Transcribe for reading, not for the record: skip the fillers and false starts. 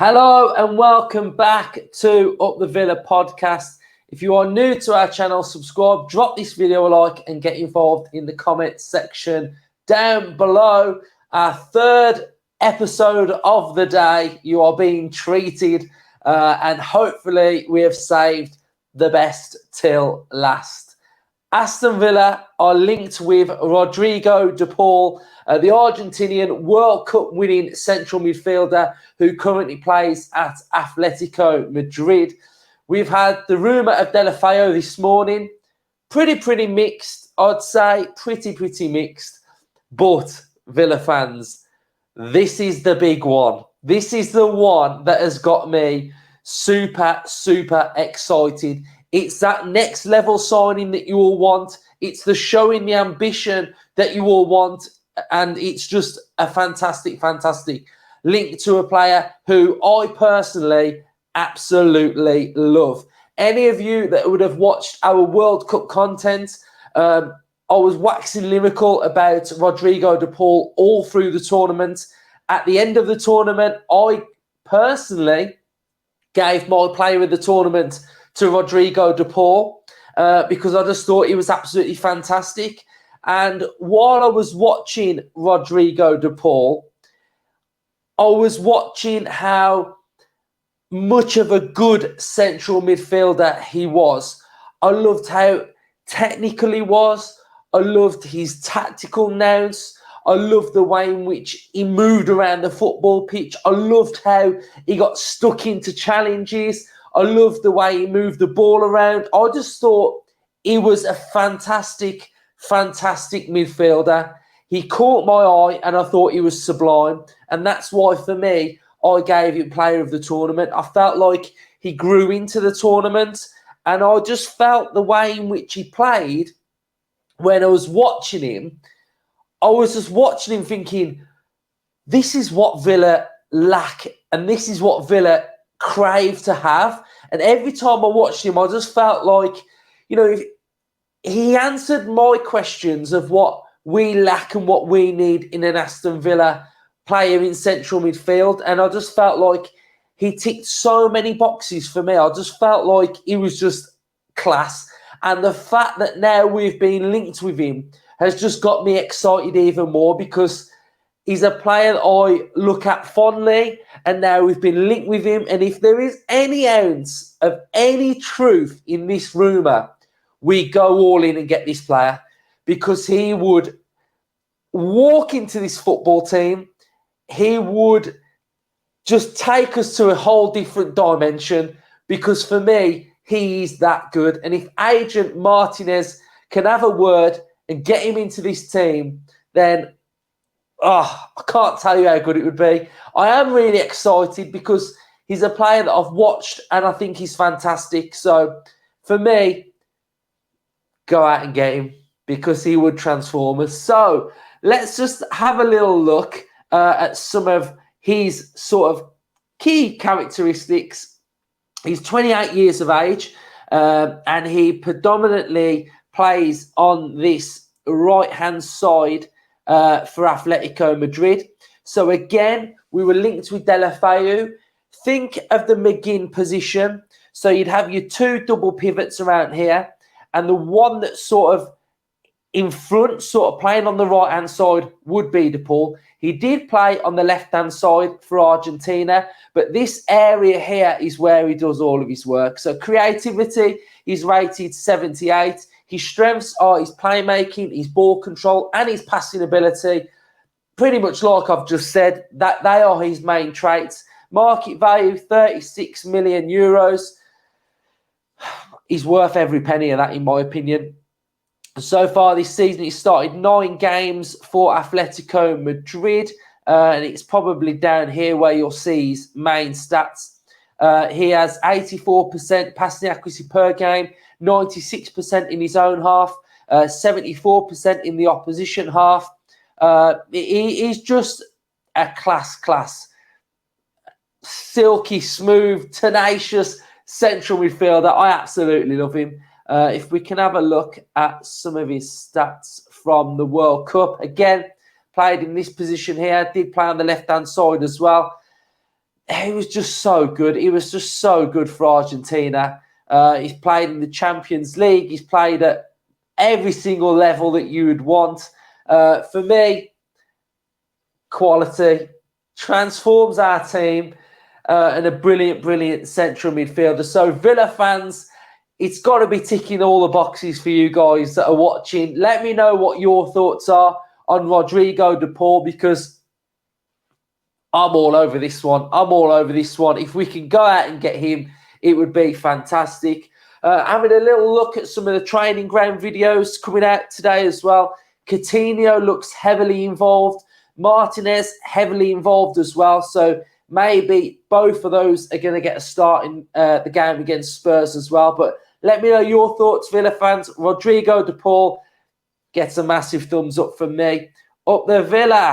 Hello and welcome back to Up the Villa podcast. If you are new to our channel, subscribe, drop this video a like and get involved in the comments section down below. Our third episode of the day. You are being treated and hopefully we have saved the best till last. Aston Villa are linked with Rodrigo de Paul, the Argentinian World Cup winning central midfielder who currently plays at Atletico Madrid. We've had the rumour of Deulofeu this morning. Pretty mixed, I'd say. Pretty mixed. But, Villa fans, this is the big one. This is the one that has got me super excited. It's that next level signing that you all want. It's the showing the ambition that you all want. And it's just a fantastic link to a player who I personally absolutely love. Any of you that would have watched our World Cup content, I was waxing lyrical about Rodrigo de Paul all through the tournament. At the end of the tournament, I personally gave my player of the tournament to Rodrigo de Paul because I just thought he was absolutely fantastic. And while I was watching Rodrigo de Paul, I was watching how much of a good central midfielder he was. I loved how technical he was. I loved his tactical nous. I loved the way in which he moved around the football pitch. I loved how he got stuck into challenges. I loved the way he moved the ball around. I just thought he was a fantastic midfielder. He caught my eye and I thought he was sublime. And that's why, for me, I gave him player of the tournament. I felt like he grew into the tournament. And I just felt the way in which he played when I was watching him. I was just watching him thinking, this is what Villa lack. And this is what Villa crave to have. And every time I watched him, I just felt like, you know, he answered my questions of what we lack and what we need in an Aston Villa player in central midfield. And I just felt like he ticked so many boxes for me. I just felt like he was just class. And the fact that now we've been linked with him has just got me excited even more, because he's a player that I look at fondly, and now we've been linked with him. And if there is any ounce of any truth in this rumour, we go all in and get this player, because he would walk into this football team. He would just take us to a whole different dimension, because for me, he is that good. And if Agent Martinez can have a word and get him into this team, then I can't tell you how good it would be. I am really excited because he's a player that I've watched and I think he's fantastic. So for me, go out and get him, because he would transform us. So let's just have a little look at some of his sort of key characteristics. He's 28 years of age and he predominantly plays on this right-hand side for Atletico Madrid. So again, we were linked with Deulofeu. Think of the McGinn position. So you'd have your two double pivots around here, and the one that's sort of in front, sort of playing on the right-hand side, would be De Paul. He did play on the left-hand side for Argentina, but this area here is where he does all of his work. So creativity, he's rated 78. His strengths are his playmaking, his ball control, and his passing ability. Pretty much like I've just said, that they are his main traits. Market value, 36 million euros. He's worth every penny of that, in my opinion. So far this season, he's started 9 games for Atletico Madrid, and it's probably down here where you'll see his main stats. He has 84% passing accuracy per game, 96% in his own half, 74% in the opposition half. He is just a class. Silky, smooth, tenacious central midfielder. I absolutely love him. If we can have a look at some of his stats from the World Cup. Again, played in this position here. Did play on the left-hand side as well. he was just so good. He was just so good for Argentina. He's played in the Champions League. He's played at every single level that you would want. For me, quality transforms our team, and a brilliant, brilliant central midfielder. So Villa fans, it's got to be ticking all the boxes for you guys that are watching. Let me know what your thoughts are on Rodrigo de Paul, because I'm all over this one. I'm all over this one. If we can go out and get him, it would be fantastic. Having a little look at some of the training ground videos coming out today as well. Coutinho looks heavily involved. Martinez heavily involved as well. So maybe both of those are going to get a start in the game against Spurs as well. But let me know your thoughts, Villa fans. Rodrigo de Paul gets a massive thumbs up from me. Up the Villa.